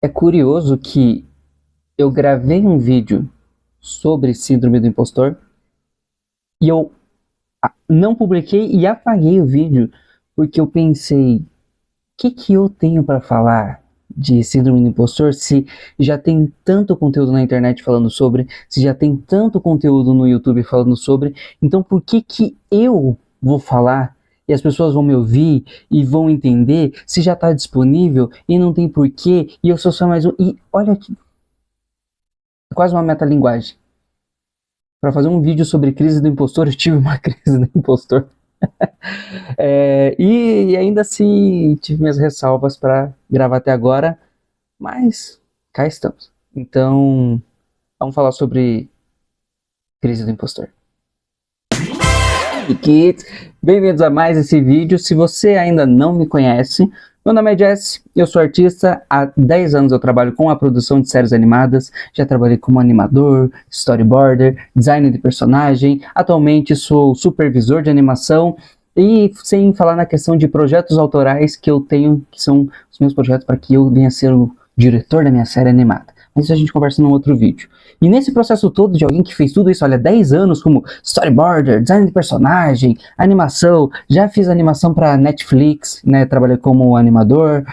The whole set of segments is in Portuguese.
É curioso que eu gravei um vídeo sobre síndrome do impostor e eu não publiquei e apaguei o vídeo porque eu pensei, o que eu tenho para falar de síndrome do impostor se já tem tanto conteúdo na internet falando sobre, se já tem tanto conteúdo no YouTube falando sobre, então por que eu vou falar e as pessoas vão me ouvir e vão entender se já está disponível e não tem porquê e eu sou só mais um. E olha que quase uma metalinguagem. Para fazer um vídeo sobre crise do impostor, eu tive uma crise do impostor. E ainda assim tive minhas ressalvas para gravar até agora, mas cá estamos. Então, vamos falar sobre crise do impostor. Bem-vindos a mais esse vídeo. Se você ainda não me conhece, meu nome é Jesse, eu sou artista, há 10 anos eu trabalho com a produção de séries animadas, já trabalhei como animador, storyboarder, designer de personagem, atualmente sou supervisor de animação e sem falar na questão de projetos autorais que eu tenho, que são os meus projetos para que eu venha ser o diretor da minha série animada. Mas isso a gente conversa num outro vídeo. E nesse processo todo de alguém que fez tudo isso, olha, 10 anos como storyboarder, design de personagem, animação, já fiz animação para Netflix, né, trabalhei como animador,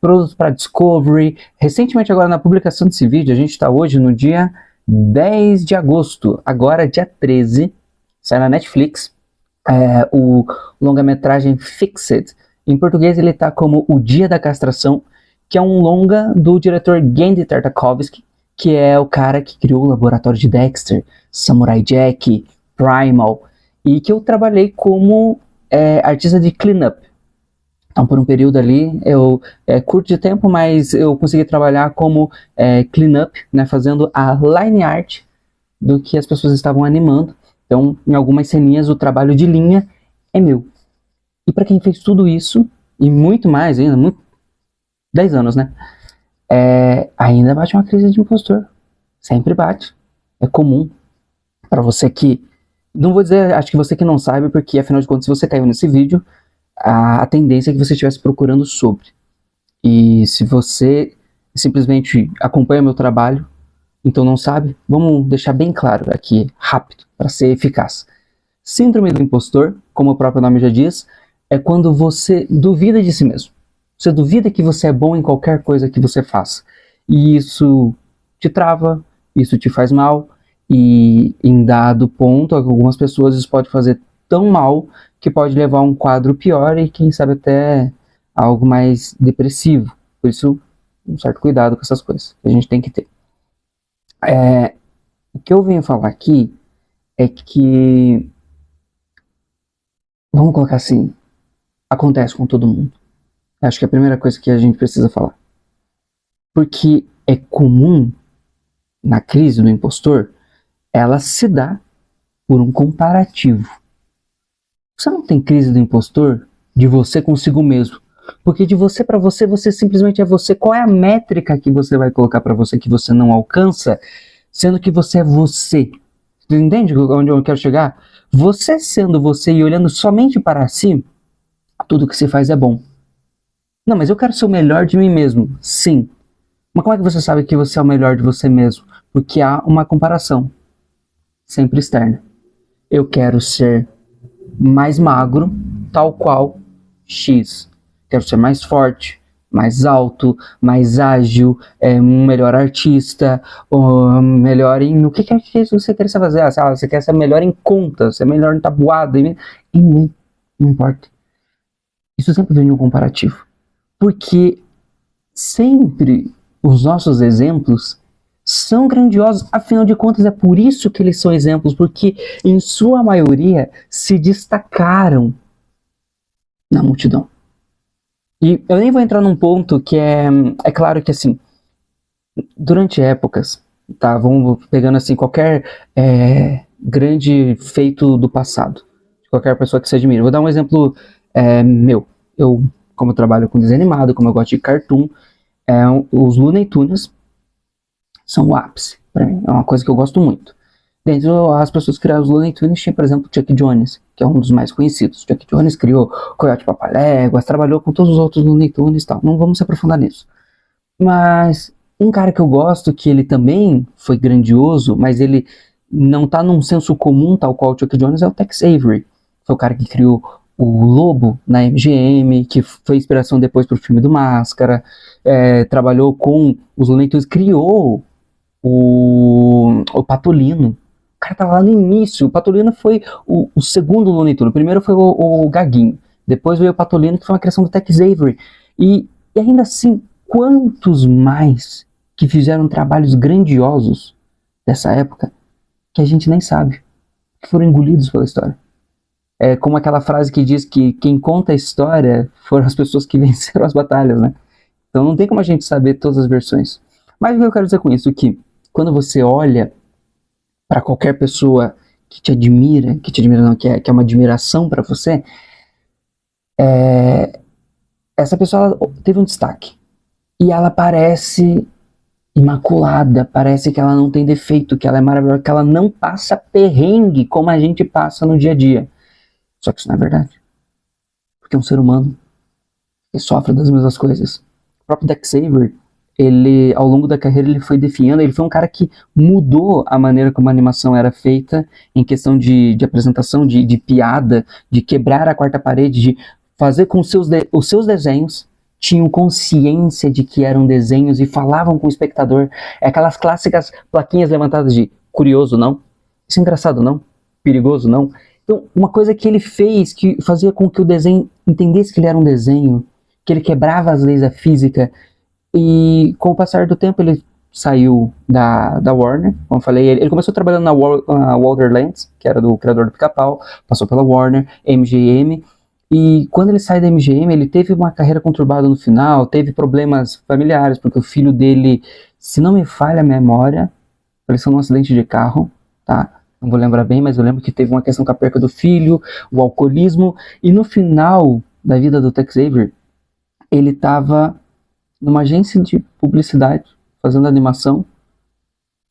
produto para Discovery. Recentemente agora na publicação desse vídeo, a gente está hoje no dia 10 de agosto, agora dia 13, sai na Netflix, o longa-metragem Fix-It. Em português ele está como O Dia da Castração, que é um longa do diretor Genndy Tartakovsky, que é o cara que criou o laboratório de Dexter, Samurai Jack, Primal, e que eu trabalhei como artista de cleanup. Então, por um período ali, curto de tempo, mas eu consegui trabalhar como cleanup, né, fazendo a line art do que as pessoas estavam animando. Então, em algumas ceninhas, o trabalho de linha é meu. E para quem fez tudo isso, e muito mais ainda, 10 anos, né? Ainda bate uma crise de impostor. Sempre bate. É comum. Para você que... Não vou dizer, acho que você que não sabe, porque afinal de contas, se você caiu nesse vídeo, a tendência é que você estivesse procurando sobre. E se você simplesmente acompanha meu trabalho, então não sabe, vamos deixar bem claro aqui, rápido, para ser eficaz. Síndrome do impostor, como o próprio nome já diz, é quando você duvida de si mesmo. Você duvida que você é bom em qualquer coisa que você faça. E isso te trava, isso te faz mal, e em dado ponto, algumas pessoas isso pode fazer tão mal que pode levar a um quadro pior e quem sabe até algo mais depressivo. Por isso, um certo cuidado com essas coisas que a gente tem que ter. O que eu venho falar aqui é que, vamos colocar assim, acontece com todo mundo. Acho que é a primeira coisa que a gente precisa falar. Porque é comum, na crise do impostor, ela se dá por um comparativo. Você não tem crise do impostor de você consigo mesmo. Porque de você para você, você simplesmente é você. Qual é a métrica que você vai colocar para você que você não alcança, sendo que você é você? Você entende onde eu quero chegar? Você sendo você e olhando somente para si, tudo que você faz é bom. Não, mas eu quero ser o melhor de mim mesmo. Sim. Mas como é que você sabe que você é o melhor de você mesmo? Porque há uma comparação. Sempre externa. Eu quero ser mais magro, tal qual X. Quero ser mais forte, mais alto, mais ágil, um melhor artista, melhor em... O que é que você quer fazer? Você quer ser melhor em conta, ser melhor em tabuada, não importa. Isso sempre vem de um comparativo. Porque sempre os nossos exemplos são grandiosos, afinal de contas é por isso que eles são exemplos, porque em sua maioria se destacaram na multidão. E eu nem vou entrar num ponto que é claro que assim, durante épocas, tá, vamos pegando assim qualquer grande feito do passado, qualquer pessoa que se admira. Vou dar um exemplo meu. Como eu trabalho com desenho animado, como eu gosto de cartoon, os Looney Tunes são o ápice pra mim, é uma coisa que eu gosto muito. Dentro as pessoas que criaram os Looney Tunes tinha, por exemplo, Chuck Jones, que é um dos mais conhecidos. Chuck Jones criou Coyote Papaléguas, trabalhou com todos os outros Looney Tunes e tal. Não vamos se aprofundar nisso. Mas um cara que eu gosto, que ele também foi grandioso, mas ele não tá num senso comum, tal qual o Chuck Jones, é o Tex Avery. Foi o cara que criou o Lobo na MGM, que foi inspiração depois pro filme do Máscara, trabalhou com os Looney Tunes, criou o Patolino. O cara tava lá no início. O Patolino foi o segundo Looney Tunes. O primeiro foi o Gaguinho. Depois veio o Patolino, que foi uma criação do Tex Avery. E ainda assim, quantos mais que fizeram trabalhos grandiosos dessa época que a gente nem sabe, que foram engolidos pela história. É como aquela frase que diz que quem conta a história foram as pessoas que venceram as batalhas, né? Então não tem como a gente saber todas as versões. Mas o que eu quero dizer com isso é que quando você olha para qualquer pessoa que te admira não, que é uma admiração para você, essa pessoa teve um destaque. E ela parece imaculada, parece que ela não tem defeito, que ela é maravilhosa, que ela não passa perrengue como a gente passa no dia a dia. Só que isso não é verdade. Porque é um ser humano que sofre das mesmas coisas. O próprio Tex Avery, ele, ao longo da carreira, ele foi definhando, ele foi um cara que mudou a maneira como a animação era feita, em questão de apresentação, de piada, de quebrar a quarta parede, de fazer com os seus desenhos tinham consciência de que eram desenhos e falavam com o espectador. É aquelas clássicas plaquinhas levantadas de curioso, não? Isso é engraçado, não? Perigoso, não? Então, uma coisa que ele fez que fazia com que o desenho entendesse que ele era um desenho, que ele quebrava as leis da física, e com o passar do tempo ele saiu da Warner, como eu falei, ele começou trabalhando na Walter Lantz, que era do criador do Pica-Pau, passou pela Warner, MGM, e quando ele sai da MGM, ele teve uma carreira conturbada no final, teve problemas familiares, porque o filho dele, se não me falha a memória, faleceu num acidente de carro, tá? Não vou lembrar bem, mas eu lembro que teve uma questão com a perca do filho, o alcoolismo, e no final da vida do Tex Avery, ele estava numa agência de publicidade, fazendo animação,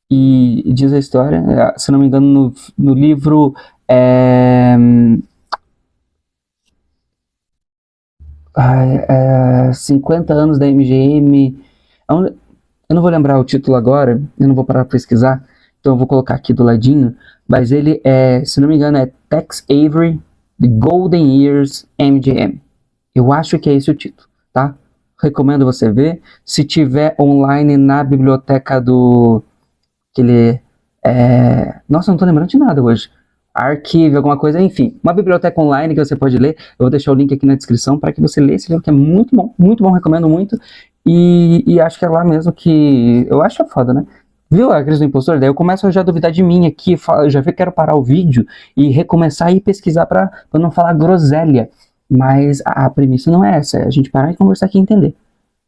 e diz a história, se não me engano, no livro 50 anos da MGM. Eu não vou lembrar o título agora, eu não vou parar para pesquisar, então eu vou colocar aqui do ladinho, mas ele se não me engano, é Tex Avery, The Golden Years MGM. Eu acho que é esse o título, tá? Recomendo você ver. Se tiver online na biblioteca do... Nossa, eu não tô lembrando de nada hoje. Arquivo, alguma coisa, enfim. Uma biblioteca online que você pode ler. Eu vou deixar o link aqui na descrição para que você leia esse livro, que é muito bom, recomendo muito. E acho que é lá mesmo que... Eu acho foda, né? Viu a crise do impostor? Daí eu começo a já duvidar de mim aqui. Eu já quero parar o vídeo e recomeçar e pesquisar para não falar groselha. Mas a premissa não é essa, é a gente parar e conversar aqui e entender.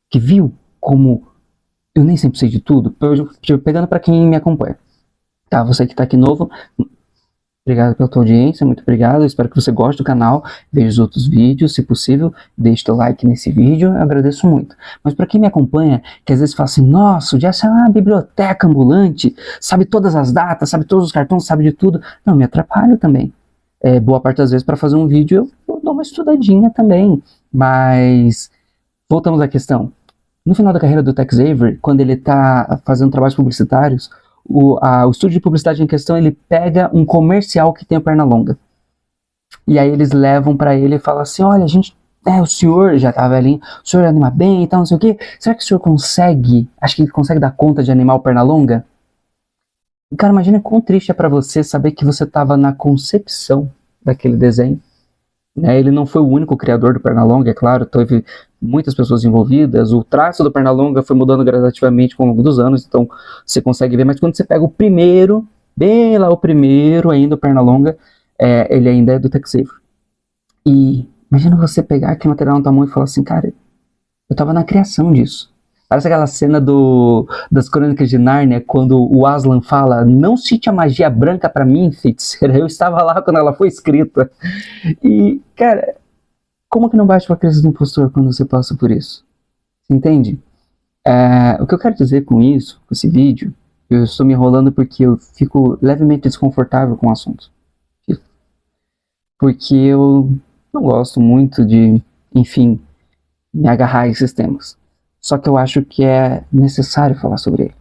Que viu como eu nem sempre sei de tudo, pegando para quem me acompanha. Tá, você que tá aqui novo, obrigado pela tua audiência, muito obrigado, espero que você goste do canal, veja os outros vídeos, se possível, deixe teu like nesse vídeo, eu agradeço muito. Mas para quem me acompanha, que às vezes fala assim, nossa, o Jess é uma biblioteca ambulante, sabe todas as datas, sabe todos os cartões, sabe de tudo, não, me atrapalha também. Boa parte das vezes para fazer um vídeo eu dou uma estudadinha também, mas voltamos à questão. No final da carreira do Tex Avery, quando ele está fazendo trabalhos publicitários, o estúdio de publicidade em questão, ele pega um comercial que tem a perna longa. E aí eles levam para ele e falam assim, olha, o senhor já tá velhinho, o senhor anima bem e tal, não sei o quê. Será que o senhor acha que consegue dar conta de animar o perna longa? E, cara, imagina quão triste é para você saber que você estava na concepção daquele desenho. Ele não foi o único criador do Pernalonga, é claro, teve muitas pessoas envolvidas, o traço do Pernalonga foi mudando gradativamente ao longo dos anos, então você consegue ver, mas quando você pega o primeiro, bem lá o primeiro ainda, o Pernalonga, ele ainda é do Tex Avery. E imagina você pegar aquele material na tua mão e falar assim, cara, eu tava na criação disso. Parece aquela cena das Crônicas de Nárnia, quando o Aslan fala, não cite a magia branca pra mim, feiticeira, eu estava lá quando ela foi escrita. E, cara, como que não bate pra crise do impostor quando você passa por isso? Você entende? O que eu quero dizer com isso, com esse vídeo, eu estou me enrolando porque eu fico levemente desconfortável com o assunto. Porque eu não gosto muito de, enfim, me agarrar a esses temas. Só que eu acho que é necessário falar sobre ele.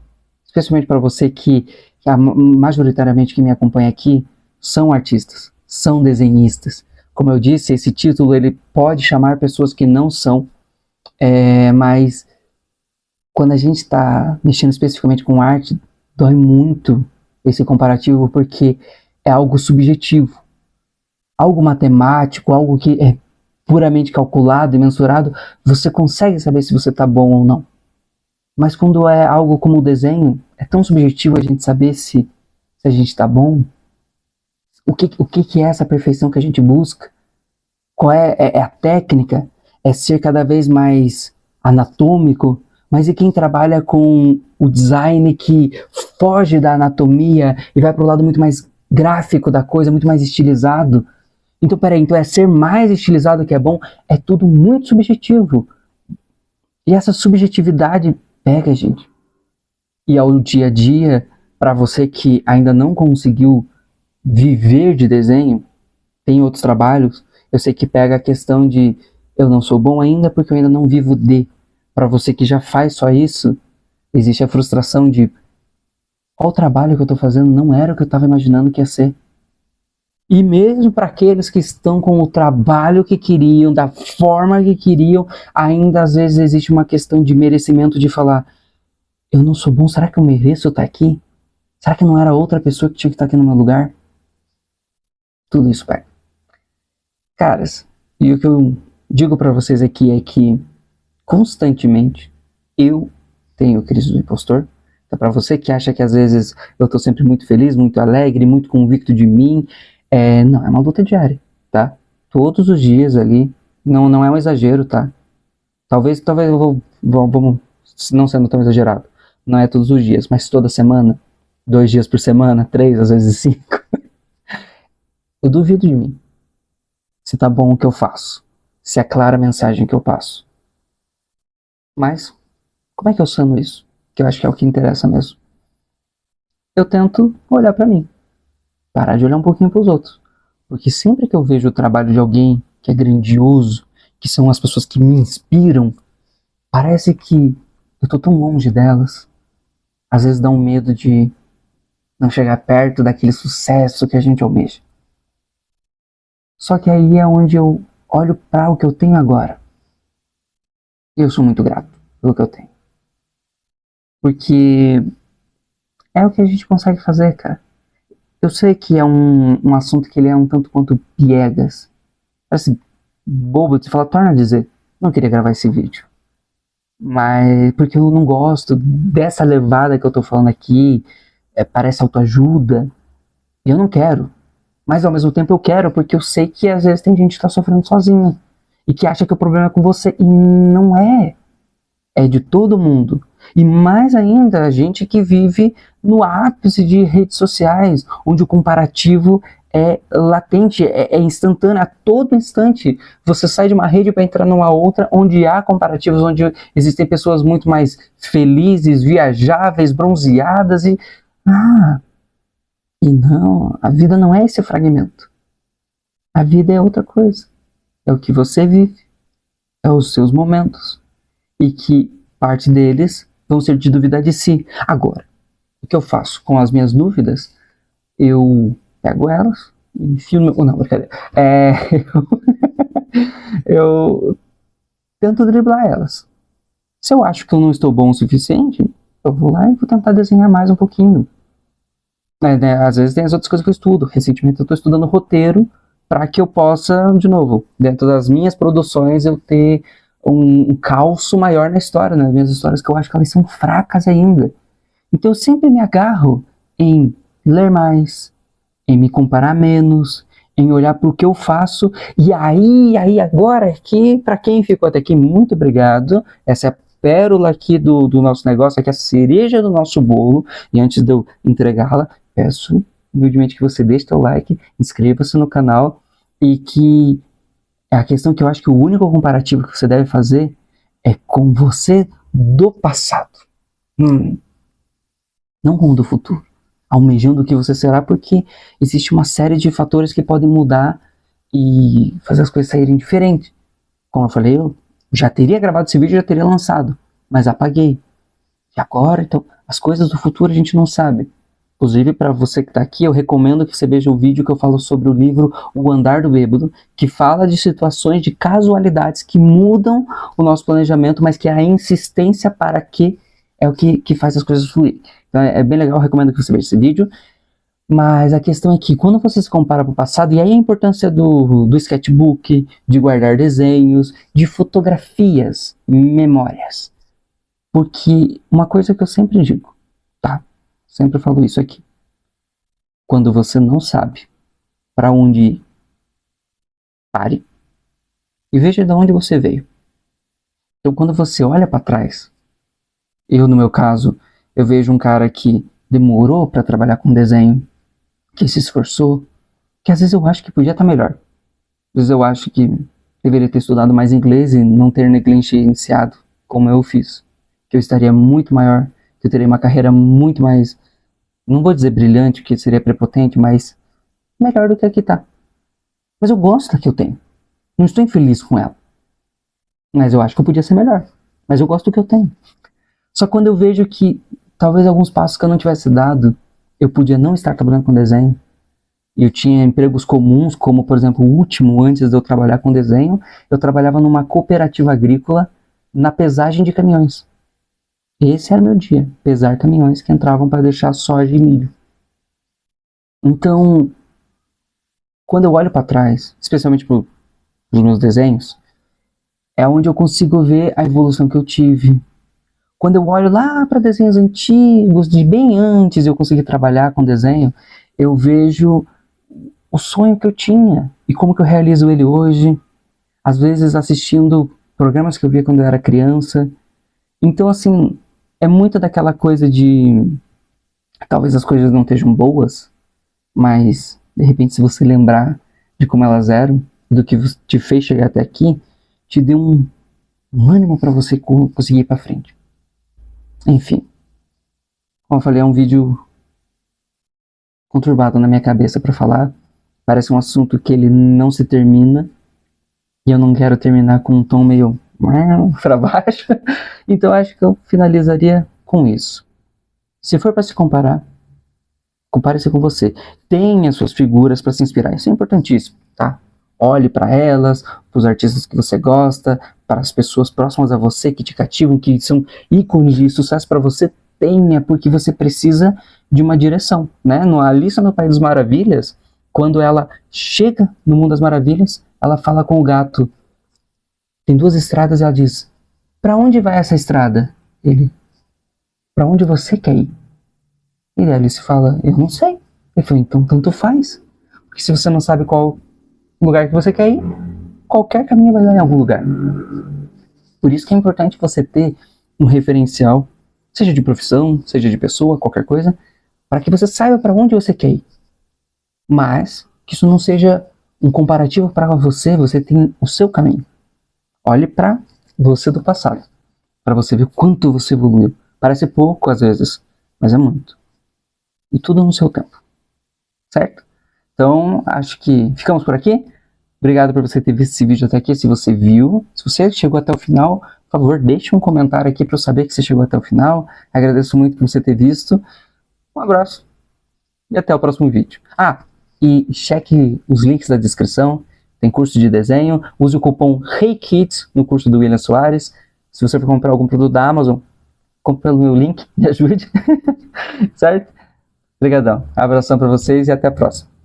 Especialmente para você que majoritariamente que me acompanha aqui são artistas, são desenhistas. Como eu disse, esse título ele pode chamar pessoas que não são, mas quando a gente está mexendo especificamente com arte, dói muito esse comparativo porque é algo subjetivo, algo matemático, algo que é puramente calculado e mensurado, você consegue saber se você está bom ou não. Mas quando é algo como o desenho, é tão subjetivo a gente saber se a gente está bom. O que é essa perfeição que a gente busca? Qual é a técnica? É ser cada vez mais anatômico? Mas e quem trabalha com o design que foge da anatomia e vai para o lado muito mais gráfico da coisa, muito mais estilizado? Então, peraí, então é ser mais estilizado que é bom? É tudo muito subjetivo. E essa subjetividade pega, gente. E ao dia a dia, para você que ainda não conseguiu viver de desenho, tem outros trabalhos, eu sei que pega a questão de eu não sou bom ainda porque eu ainda não vivo de. Para você que já faz só isso, existe a frustração de qual trabalho que eu estou fazendo não era o que eu estava imaginando que ia ser. E mesmo para aqueles que estão com o trabalho que queriam, da forma que queriam, ainda às vezes existe uma questão de merecimento de falar, eu não sou bom, será que eu mereço estar aqui? Será que não era outra pessoa que tinha que estar aqui no meu lugar? Tudo isso pega. Caras, e o que eu digo para vocês aqui é que constantemente eu tenho crise do impostor. Então, para você que acha que às vezes eu tô sempre muito feliz, muito alegre, muito convicto de mim, não, é uma luta diária, tá? Todos os dias ali, não é um exagero, tá? Talvez vamos, não sendo tão exagerado, não é todos os dias, mas toda semana, 2 dias por semana, 3, às vezes 5. Eu duvido de mim. Se tá bom o que eu faço, se é clara a mensagem que eu passo. Mas, como é que eu sano isso? Que eu acho que é o que interessa mesmo. Eu tento olhar pra mim. Parar de olhar um pouquinho pros outros. Porque sempre que eu vejo o trabalho de alguém que é grandioso, que são as pessoas que me inspiram, parece que eu tô tão longe delas. Às vezes dá um medo de não chegar perto daquele sucesso que a gente almeja. Só que aí é onde eu olho para o que eu tenho agora. Eu sou muito grato pelo que eu tenho. Porque é o que a gente consegue fazer, cara. Eu sei que é um assunto que ele é um tanto quanto piegas. Parece bobo de falar, torna a dizer, não queria gravar esse vídeo. Mas porque eu não gosto dessa levada que eu tô falando aqui, parece autoajuda. E eu não quero. Mas ao mesmo tempo eu quero, porque eu sei que às vezes tem gente que tá sofrendo sozinha. E que acha que o problema é com você. E não é. É de todo mundo. E mais ainda, a gente que vive no ápice de redes sociais, onde o comparativo é latente, é instantâneo, a todo instante. Você sai de uma rede para entrar numa outra, onde há comparativos, onde existem pessoas muito mais felizes, viajáveis, bronzeadas e não, a vida não é esse fragmento. A vida é outra coisa. É o que você vive, é os seus momentos. E que parte deles vão ser de dúvida de si. Agora, o que eu faço com as minhas dúvidas? Eu pego elas, enfio no meu... Não, brincadeira. Eu tento driblar elas. Se eu acho que eu não estou bom o suficiente, eu vou lá e vou tentar desenhar mais um pouquinho. Às vezes tem as outras coisas que eu estudo. Recentemente eu estou estudando roteiro para que eu possa, de novo, dentro das minhas produções, eu ter um calço maior na história, nas minhas histórias que eu acho que elas são fracas ainda. Então eu sempre me agarro em ler mais, em me comparar menos, em olhar para o que eu faço. E aí agora aqui, para quem ficou até aqui, muito obrigado. Essa é a pérola aqui do nosso negócio, aqui é a cereja do nosso bolo. E antes de eu entregá-la, peço humildemente que você deixe seu like, inscreva-se no canal e que a questão que eu acho que o único comparativo que você deve fazer é com você do passado. Não com o do futuro. Almejando o que você será, porque existe uma série de fatores que podem mudar e fazer as coisas saírem diferentes. Como eu falei, eu já teria gravado esse vídeo, já teria lançado. mas apaguei. E agora, então, as coisas do futuro a gente não sabe. Inclusive, para você que está aqui, eu recomendo que você veja o vídeo que eu falo sobre o livro O Andar do Bêbado, que fala de situações, de casualidades que mudam o nosso planejamento, mas que a insistência para que é o que faz as coisas fluírem. Então é bem legal, eu recomendo que você veja esse vídeo. Mas a questão é que quando você se compara para o passado, e aí a importância do sketchbook, de guardar desenhos, de fotografias, memórias. Porque uma coisa que eu sempre digo, tá? Sempre falo isso aqui. Quando você não sabe para onde ir, pare e veja de onde você veio. Então, quando você olha para trás, eu, no meu caso, eu vejo um cara que demorou para trabalhar com desenho, que se esforçou, que às vezes eu acho que podia estar melhor. Às vezes eu acho que deveria ter estudado mais inglês e não ter negligenciado como eu fiz. Que eu estaria muito maior, que eu teria uma carreira muito mais, não vou dizer brilhante, porque seria prepotente, mas melhor do que a que tá. Mas eu gosto da que eu tenho. Não estou infeliz com ela. Mas eu acho que eu podia ser melhor. Mas eu gosto do que eu tenho. Só quando eu vejo que talvez alguns passos que eu não tivesse dado, eu podia não estar trabalhando com desenho. E eu tinha empregos comuns, como por exemplo o último, antes de eu trabalhar com desenho, eu trabalhava numa cooperativa agrícola na pesagem de caminhões. Esse era o meu dia, pesar caminhões que entravam para deixar soja e milho. Então, quando eu olho para trás, especialmente para os meus desenhos, é onde eu consigo ver a evolução que eu tive. Quando eu olho lá para desenhos antigos, de bem antes eu conseguir trabalhar com desenho, eu vejo o sonho que eu tinha e como que eu realizo ele hoje. Às vezes assistindo programas que eu via quando eu era criança. Então, assim, é muito daquela coisa de talvez as coisas não estejam boas, mas de repente se você lembrar de como elas eram, do que te fez chegar até aqui, te deu um ânimo para você conseguir ir para frente. Enfim, como eu falei, é um vídeo conturbado na minha cabeça para falar. Parece um assunto que ele não se termina e eu não quero terminar com um tom meio para baixo. Então acho que eu finalizaria com isso. Se for para se comparar, compare-se com você. Tenha suas figuras para se inspirar. Isso é importantíssimo, tá? Olhe para elas, para os artistas que você gosta, para as pessoas próximas a você que te cativam, que são ícones de sucesso para você. Tenha, porque você precisa de uma direção, né? No Alice no País das Maravilhas, quando ela chega no Mundo das Maravilhas, ela fala com o gato. Tem duas estradas e ela diz: para onde vai essa estrada? Ele: para onde você quer ir? E a Alice fala: eu não sei. Ele falou: então tanto faz. Porque se você não sabe qual lugar que você quer ir, qualquer caminho vai dar em algum lugar. Por isso que é importante você ter um referencial, seja de profissão, seja de pessoa, qualquer coisa, para que você saiba para onde você quer ir. Mas que isso não seja um comparativo para você, você tem o seu caminho. Olhe para você do passado, para você ver quanto você evoluiu. Parece pouco às vezes, mas é muito. E tudo no seu tempo, certo? Então, acho que ficamos por aqui. Obrigado por você ter visto esse vídeo até aqui. Se você viu, se você chegou até o final, por favor, deixe um comentário aqui para eu saber que você chegou até o final. Agradeço muito por você ter visto. Um abraço e até o próximo vídeo. E cheque os links da descrição. Tem curso de desenho. Use o cupom HeyKids no curso do William Soares. Se você for comprar algum produto da Amazon, compre pelo meu link, me ajude. Certo? Obrigadão. Abração para vocês e até a próxima.